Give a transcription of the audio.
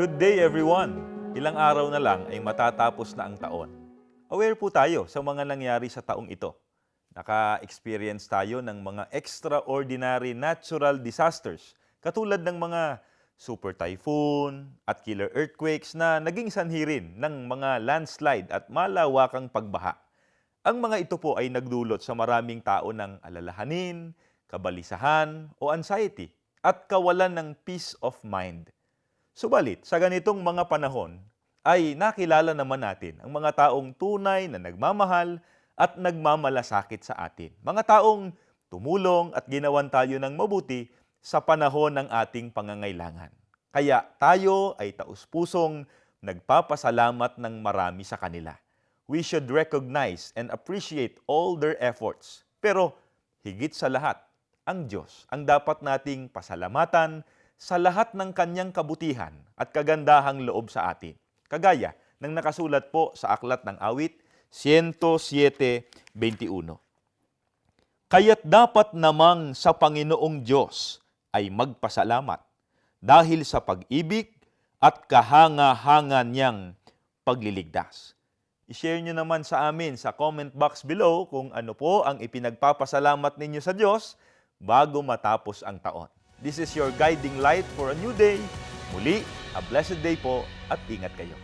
Good day everyone! Ilang araw na lang ay matatapos na ang taon. Aware po tayo sa mga nangyari sa taong ito. Naka-experience tayo ng mga extraordinary natural disasters katulad ng mga super typhoon at killer earthquakes na naging sanhi rin ng mga landslide at malawakang pagbaha. Ang mga ito po ay nagdulot sa maraming tao ng alalahanin, kabalisahan o anxiety at kawalan ng peace of mind. Subalit, sa ganitong mga panahon, ay nakilala naman natin ang mga taong tunay na nagmamahal at nagmamalasakit sa atin. Mga taong tumulong at ginawan tayo ng mabuti sa panahon ng ating pangangailangan. Kaya tayo ay taus-pusong nagpapasalamat ng marami sa kanila. We should recognize and appreciate all their efforts. Pero higit sa lahat, ang Diyos ang dapat nating pasalamatan sa lahat ng kanyang kabutihan at kagandahang loob sa atin. Kagaya ng nakasulat po sa Aklat ng Awit 107:21. Kaya't dapat namang sa Panginoong Diyos ay magpasalamat dahil sa pag-ibig at kahanga-hanga niyang pagliligtas. I-share nyo naman sa amin sa comment box below kung ano po ang ipinagpapasalamat ninyo sa Diyos bago matapos ang taon. This is your guiding light for a new day. Muli, a blessed day po at ingat kayo.